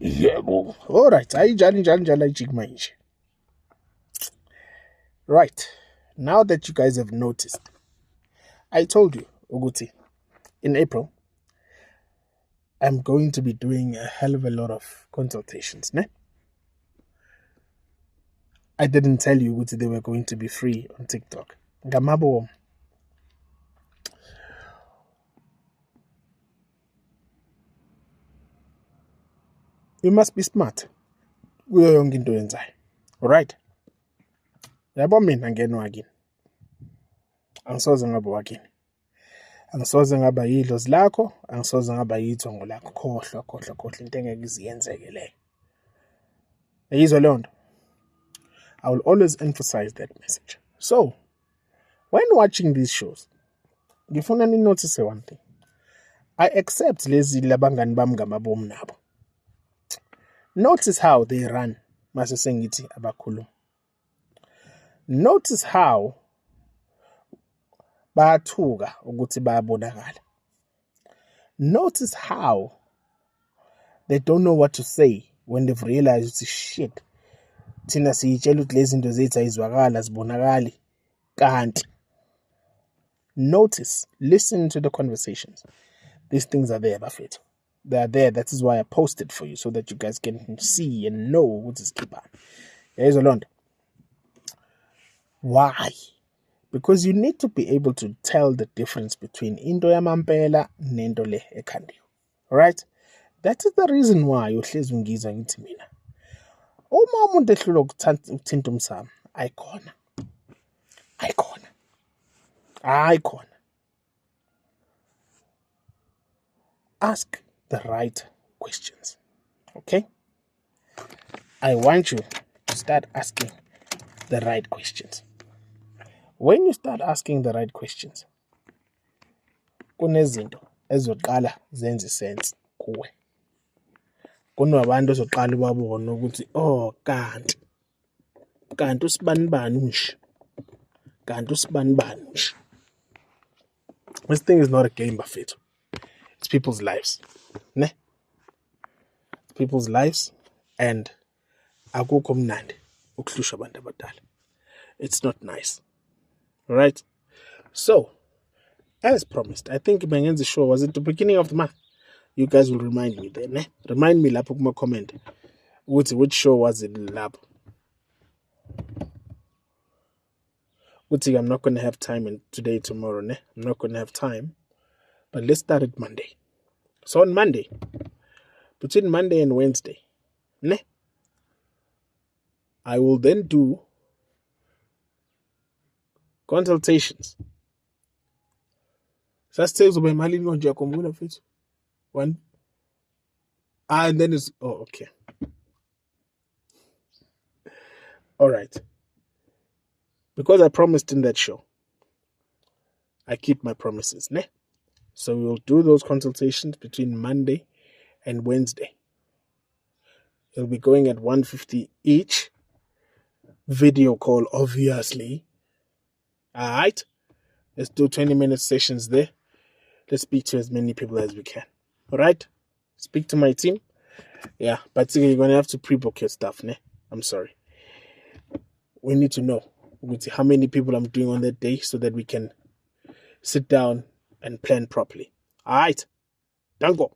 Yebo. All right. Ayinjalo ijik manje. Right. Now that you guys have noticed, I told you, Uguti, in April, I'm going to be doing a hell of a lot of consultations, ne? I didn't tell you Uguti they were going to be free on TikTok. Ngamabo. You must be smart. Kuyo yonke into yenzayo. Alright? Yabo mina ngenwa kini. Angisoze ngaba wakini. Angisoze ngaba yidlozi lakho, angisoze ngaba yithongo lakho. Khohlwa into engeke iziyenzeke leyo. Yizwa leyo nto? I will always emphasize that message. So, when watching these shows, ngifuna ni notice one thing. I accept lezi labangani bami ngamabomu nabo. Notice how they run mase sengithi abakhuluma. Notice how bayathuka ukuthi bayabonakala. Notice how they don't know what to say when they've realized it's shit. Thina siyitshela ukuthi lezi zinto zethu ayizwakala zibonakali kanti. Notice, listen to the conversations. These things are there, Bafethu. They are there. That is why I posted for you, so that you guys can see and know what is keep on. Here's a lot. Why? Because you need to be able to tell the difference between into yamampela nento le ekhandiwe. Right? That is the reason why uhlezi ungiza ngithi mina. Uma umuntu ehlula ukuthinta umsamo, ayikhona. Ask the right questions. Okay? I want you to start asking the right questions. When you start asking the right questions, kunezinto ezoqala zenze sense kuwe. Kunabantu ezoqala babona ukuthi kanti usibani nje. Kanti usibani nje. This thing is not a game, Bafethu. It's people's lives. Ne? People's lives, and akukho mnandi ukuhlusha abantu abadala. It's not nice. All right? So, as promised, I think Bengenzi show was at the beginning of the month. You guys will remind me then. Ne? Remind me lapho kuma comment. Which show was it lapho? I'm not going to have time today, tomorrow. Ne? I'm not going to have time. But let's start it Monday. So on Monday, between Monday and Wednesday, ne? I will then do consultations. One. And then it's okay. All right. Because I promised in that show, I keep my promises, ne? So we will do those consultations between Monday and Wednesday. It'll be going at 150 each. Video call, obviously. All right? Let's do 20-minute sessions there. Let's speak to as many people as we can. All right? Speak to my team. Yeah, but you're going to have to pre-book your stuff, ne? I'm sorry. We need to know how many people I'm doing on that day so that we can sit down and plan properly. All right? Dango.